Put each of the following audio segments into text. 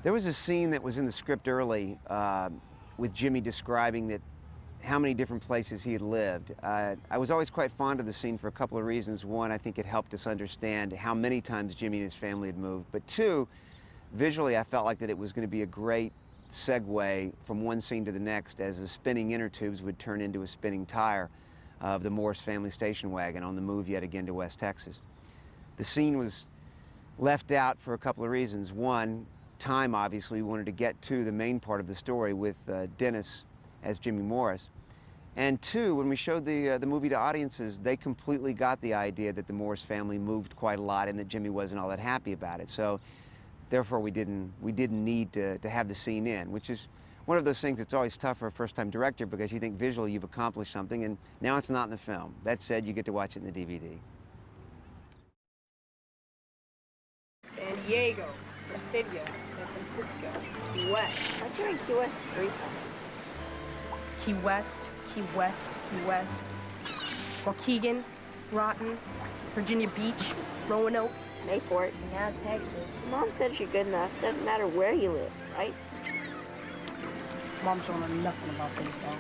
There was a scene that was in the script early with Jimmy describing that how many different places he had lived. I was always quite fond of the scene for a couple of reasons. One, I think it helped us understand how many times Jimmy and his family had moved. But two, visually, I felt like that it was going to be a great segue from one scene to the next as the spinning inner tubes would turn into a spinning tire of the Morris family station wagon on the move yet again to West Texas. The scene was left out for a couple of reasons. One, time, obviously. We wanted to get to the main part of the story with Dennis as Jimmy Morris. And two, when we showed the movie to audiences, they completely got the idea that the Morris family moved quite a lot and that Jimmy wasn't all that happy about it. So therefore, we didn't need to have the scene in, which is one of those things that's always tough for a first-time director because you think visually you've accomplished something, and now it's not in the film. That said, you get to watch it in the DVD. San Diego, Presidio, San Francisco, Key West. I was in Key West 3 times. Key West, Key West, Key West. Waukegan, Groton, Virginia Beach, Roanoke. Mayport. And now Texas. Mom said if you're good enough, doesn't matter where you live, right? Moms don't know nothing about baseball.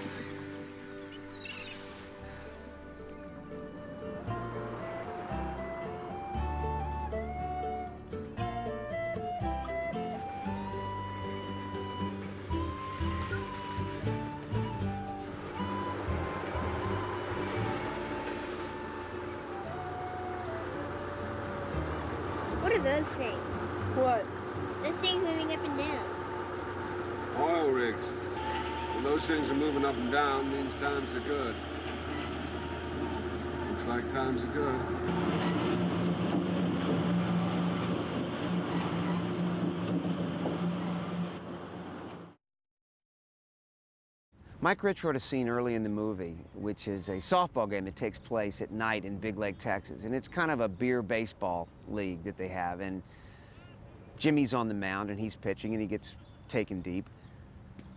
What are those things? What? The things moving up and down. Oil rigs. When those things are moving up and down, means times are good. Looks like times are good. Mike Rich wrote a scene early in the movie, which is a softball game that takes place at night in Big Lake, Texas. And it's kind of a beer baseball league that they have. And Jimmy's on the mound and he's pitching and he gets taken deep.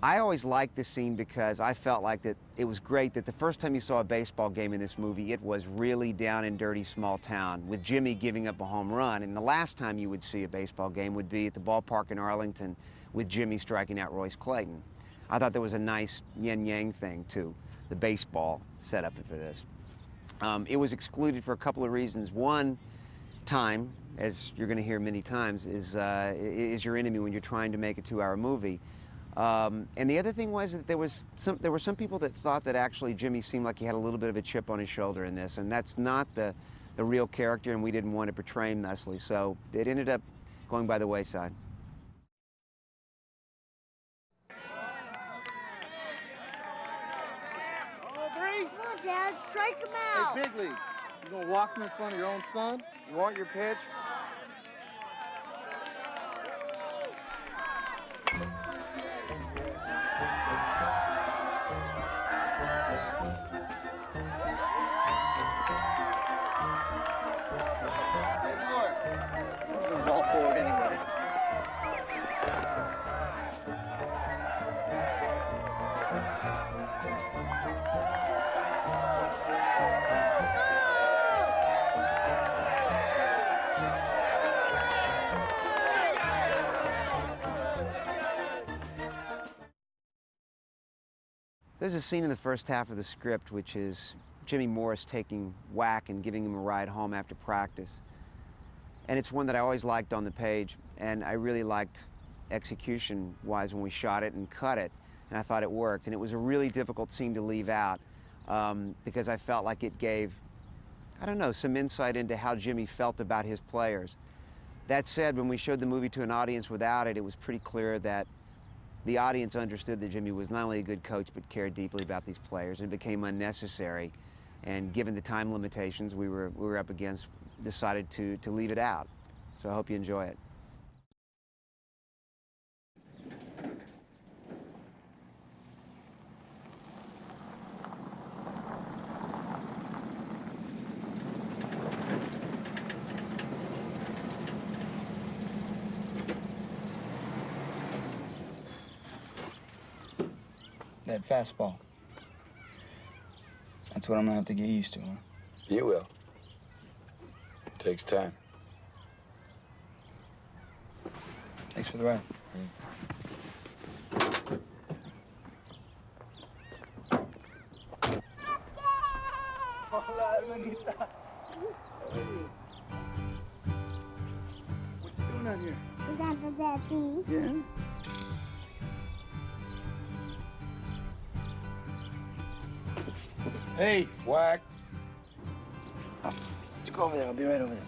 I always liked this scene because I felt like that it was great that the first time you saw a baseball game in this movie, it was really down and dirty small town with Jimmy giving up a home run. And the last time you would see a baseball game would be at the ballpark in Arlington with Jimmy striking out Royce Clayton. I thought there was a nice yin-yang thing to the baseball setup for this. It was excluded for a couple of reasons. One, time, as you're going to hear many times, is your enemy when you're trying to make a 2-hour movie. And the other thing was that there were some people that thought that actually Jimmy seemed like he had a little bit of a chip on his shoulder in this, and that's not the real character, and we didn't want to portray him thusly, so it ended up going by the wayside. Come on, Dad, strike him out. Hey, Big League, you gonna walk him in front of your own son? You want your pitch? Hey, Morris, who's gonna ball forward anyway? There's a scene in the first half of the script which is Jimmy Morris taking Whack and giving him a ride home after practice. And it's one that I always liked on the page, and I really liked execution-wise when we shot it and cut it, and I thought it worked. And it was a really difficult scene to leave out because I felt like it gave, I don't know, some insight into how Jimmy felt about his players. That said, when we showed the movie to an audience without it, it was pretty clear that the audience understood that Jimmy was not only a good coach, but cared deeply about these players, and it became unnecessary. And given the time limitations we were up against, decided to leave it out. So I hope you enjoy it. That fastball. That's what I'm gonna have to get used to, huh? You will. Takes time. Thanks for the ride. Hola, hermanita. What you doing out here? Is that for Daddy? Yeah. Hey, Whack. You go over there. I'll be right over there.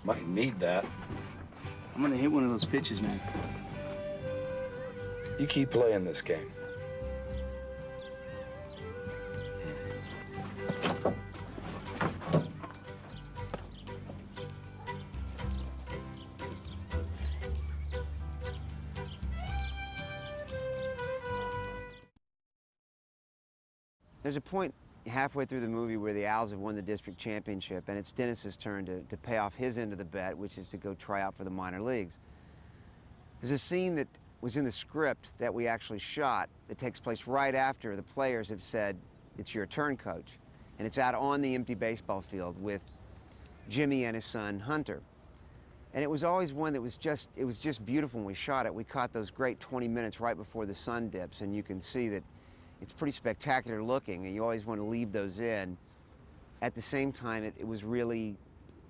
Might need that. I'm gonna hit one of those pitches, man. You keep playing this game. There's a point halfway through the movie where the Owls have won the district championship, and it's Dennis's turn to pay off his end of the bet, which is to go try out for the minor leagues. There's a scene that was in the script that we actually shot that takes place right after the players have said, "It's your turn, coach." And it's out on the empty baseball field with Jimmy and his son, Hunter. And it was always one that was just beautiful when we shot it. We caught those great 20 minutes right before the sun dips, and you can see that it's pretty spectacular looking, and you always want to leave those in. At the same time, it was really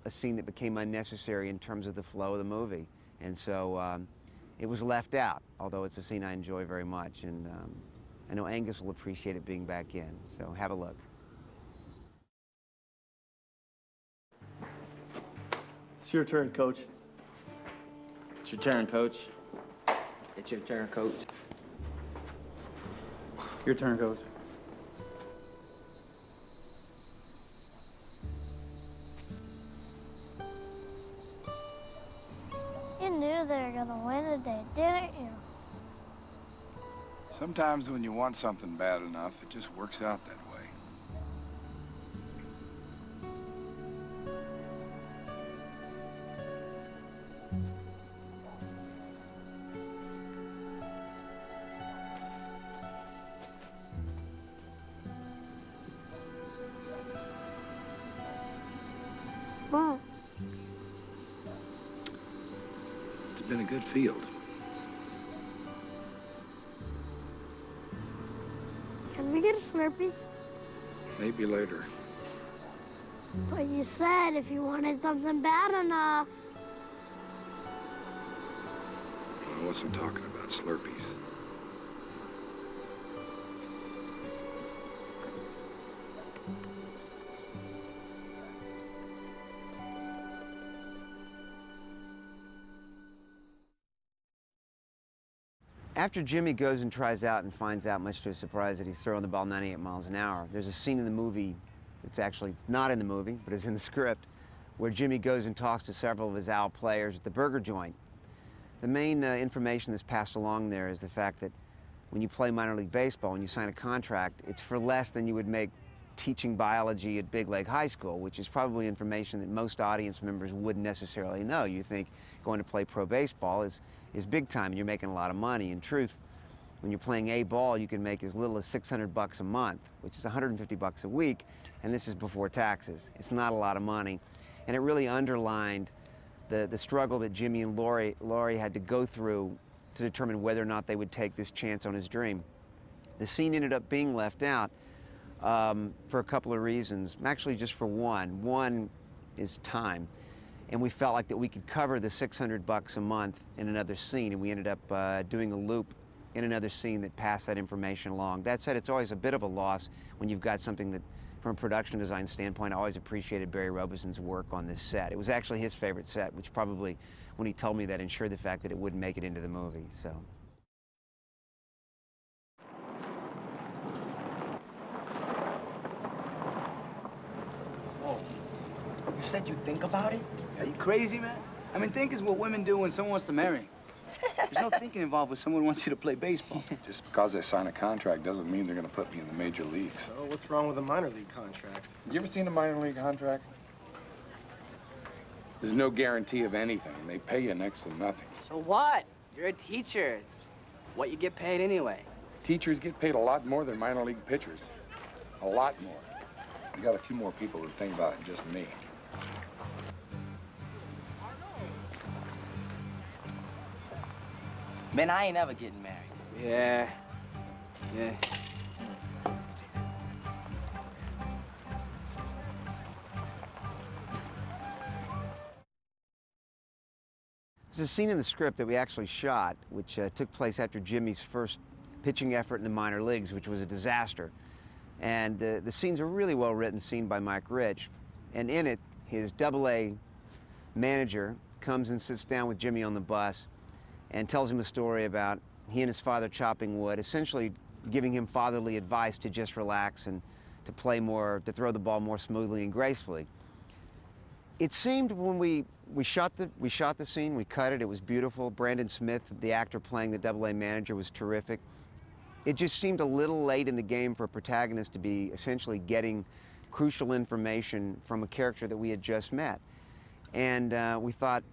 a scene that became unnecessary in terms of the flow of the movie. And so it was left out, although it's a scene I enjoy very much. And I know Angus will appreciate it being back in, so have a look. It's your turn, Coach. It's your turn, Coach. It's your turn, Coach. Your turn, Coach. You knew they were gonna win today, didn't you? Sometimes when you want something bad enough, it just works out that way. Mom, It's been a good field. can we get a Slurpee? Maybe later. But you said if you wanted something bad enough. I wasn't talking about Slurpees. After Jimmy goes and tries out and finds out, much to his surprise, that he's throwing the ball 98 miles an hour, there's a scene in the movie that's actually not in the movie, but is in the script, where Jimmy goes and talks to several of his Owl players at the burger joint. The main information that's passed along there is the fact that when you play minor league baseball, when you sign a contract, it's for less than you would make teaching biology at Big Lake High School, which is probably information that most audience members wouldn't necessarily know. You think going to play pro baseball is big time and you're making a lot of money. In truth, when you're playing A ball, you can make as little as $600 a month, which is $150 a week, and this is before taxes. It's not a lot of money. And it really underlined the struggle that Jimmy and Laurie had to go through to determine whether or not they would take this chance on his dream. The scene ended up being left out for a couple of reasons, actually just for one. One is time. And we felt like that we could cover the $600 a month in another scene, and we ended up doing a loop in another scene that passed that information along. That said, it's always a bit of a loss when you've got something that, from a production design standpoint, I always appreciated Barry Robison's work on this set. It was actually his favorite set, which probably, when he told me that, ensured the fact that it wouldn't make it into the movie, so. Whoa. You said you'd think about it? Are you crazy, man? I mean, think is what women do when someone wants to marry. There's no thinking involved when someone wants you to play baseball. Just because they sign a contract doesn't mean they're going to put me in the major leagues. So what's wrong with a minor league contract? You ever seen a minor league contract? There's no guarantee of anything. They pay you next to nothing. So what? You're a teacher. It's what you get paid anyway. Teachers get paid a lot more than minor league pitchers. A lot more. You got a few more people who think about it than just me. Man, I ain't ever getting married. Yeah. There's a scene in the script that we actually shot, which took place after Jimmy's first pitching effort in the minor leagues, which was a disaster. And the scene's a really well-written scene by Mike Rich. And in it, his Double-A manager comes and sits down with Jimmy on the bus and tells him a story about he and his father chopping wood, essentially giving him fatherly advice to just relax and to play more, to throw the ball more smoothly and gracefully. It seemed when we shot the scene, we cut it, it was beautiful. Brandon Smith, the actor playing the Double-A manager, was terrific. It just seemed a little late in the game for a protagonist to be essentially getting crucial information from a character that we had just met. And we thought,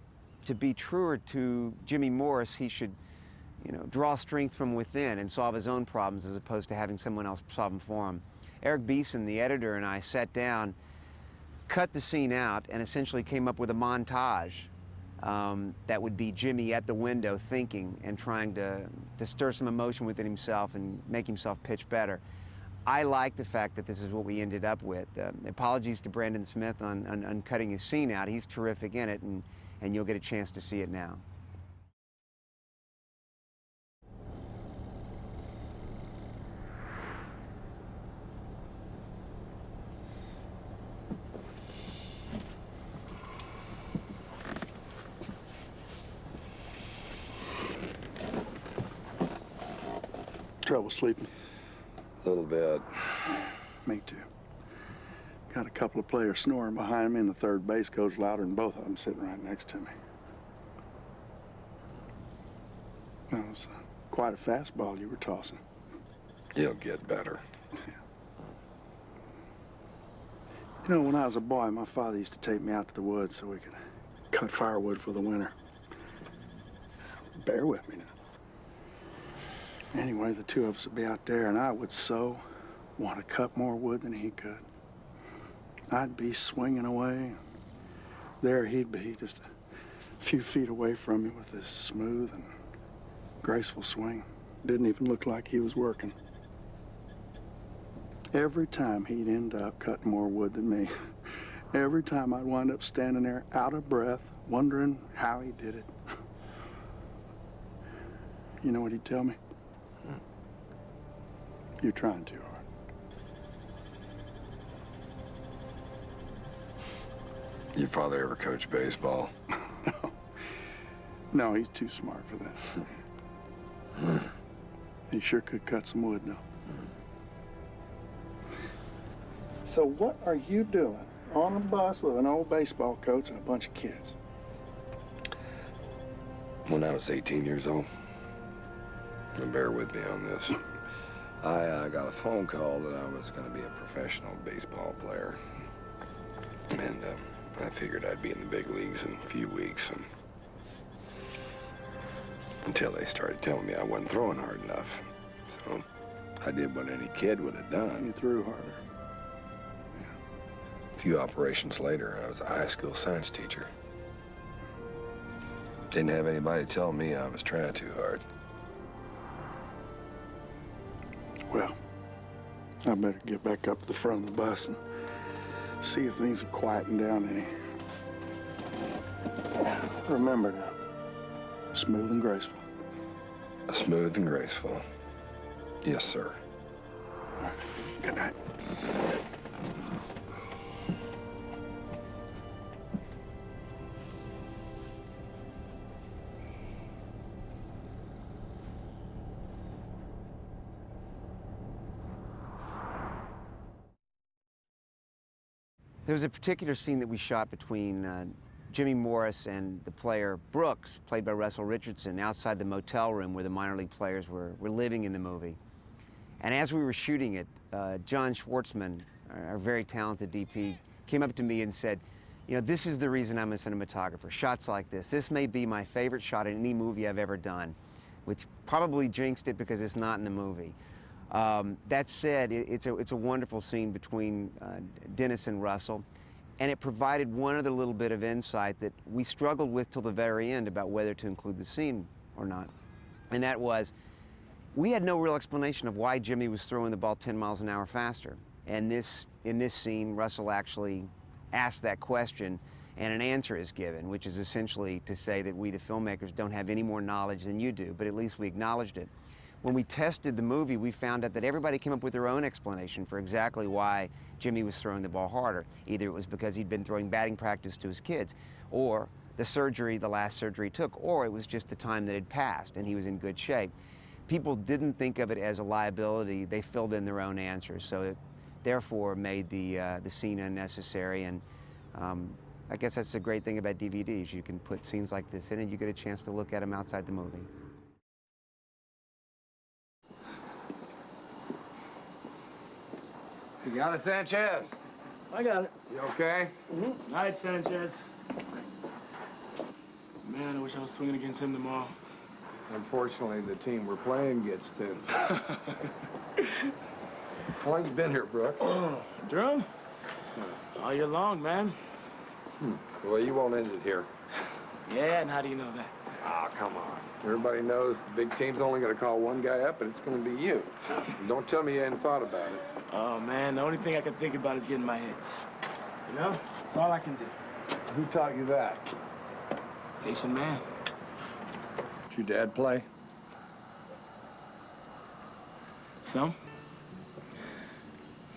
to be truer to Jimmy Morris, he should, you know, draw strength from within and solve his own problems as opposed to having someone else solve them for him. Eric Beeson, the editor, and I sat down, cut the scene out, and essentially came up with a montage that would be Jimmy at the window thinking and trying to stir some emotion within himself and make himself pitch better. I like the fact that this is what we ended up with. Apologies to Brandon Smith on cutting his scene out. He's terrific in it, and you'll get a chance to see it now. Trouble sleeping? A little bit. Me too. Got a couple of players snoring behind me, and the third base coach louder than both of them sitting right next to me. That was quite a fastball you were tossing. You'll get better. You know, when I was a boy, my father used to take me out to the woods so we could cut firewood for the winter. Bear with me now. Anyway, the two of us would be out there, and I would so want to cut more wood than he could. I'd be swinging away. There he'd be, just a few feet away from me with this smooth and graceful swing. Didn't even look like he was working. Every time he'd end up cutting more wood than me. Every time I'd wind up standing there out of breath, wondering how he did it. You know what he'd tell me? You're trying too hard. Your father ever coached baseball? No, he's too smart for that. He sure could cut some wood, though. So what are you doing on a bus with an old baseball coach and a bunch of kids? When I was 18 years old, and bear with me on this, I got a phone call that I was going to be a professional baseball player. And I figured I'd be in the big leagues in a few weeks, and until they started telling me I wasn't throwing hard enough. So I did what any kid would have done. You threw harder. A few operations later, I was a high school science teacher. Didn't have anybody tell me I was trying too hard. Well, I better get back up to the front of the bus and see if things are quieting down any. Remember now, smooth and graceful. Smooth and graceful. Yes, sir. All right. Good night. There was a particular scene that we shot between Jimmy Morris and the player Brooks, played by Russell Richardson, outside the motel room where the minor league players were living in the movie. And as we were shooting it, John Schwartzman, our very talented DP, came up to me and said, you know, this is the reason I'm a cinematographer, shots like this. This may be my favorite shot in any movie I've ever done, which probably jinxed it because it's not in the movie. That said, it's a wonderful scene between Dennis and Russell, and it provided one other little bit of insight that we struggled with till the very end about whether to include the scene or not. And that was, we had no real explanation of why Jimmy was throwing the ball 10 miles an hour faster. And in this scene, Russell actually asked that question, and an answer is given, which is essentially to say that we, the filmmakers, don't have any more knowledge than you do, but at least we acknowledged it. When we tested the movie, we found out that everybody came up with their own explanation for exactly why Jimmy was throwing the ball harder. Either it was because he'd been throwing batting practice to his kids, or the last surgery he took, or it was just the time that had passed and he was in good shape. People didn't think of it as a liability. They filled in their own answers, so it therefore made the scene unnecessary. And I guess that's the great thing about DVDs. You can put scenes like this in and you get a chance to look at them outside the movie. You got it, Sanchez? I got it. You okay? Mm-hmm. All right, Sanchez. Man, I wish I was swinging against him tomorrow. Unfortunately, the team we're playing gets to. How long you been here, Brooks? Durham? All year long, man. Well, you won't end it here. Yeah, and how do you know that? Ah, come on. Everybody knows the big team's only going to call one guy up, and it's going to be you. Don't tell me you hadn't thought about it. Oh, man, the only thing I can think about is getting my hits. You know? That's all I can do. Who taught you that? Patient man. Did your dad play? Some.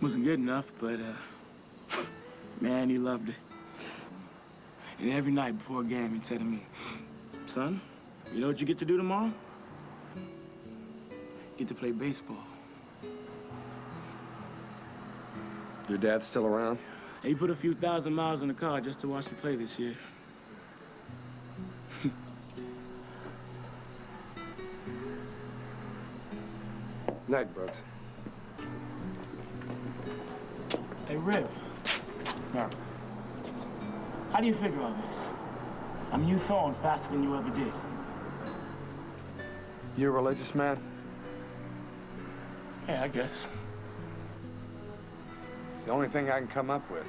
Wasn't good enough, but, man, he loved it. And every night before a game, he'd say to me, son, you know what you get to do tomorrow? You get to play baseball. Your dad's still around? He put a few thousand miles on the car just to watch me play this year. Night, Brooks. Hey, Rip. Yeah. How do you figure all this? I mean, you throwing faster than you ever did. You a religious man? Yeah, I guess. It's the only thing I can come up with.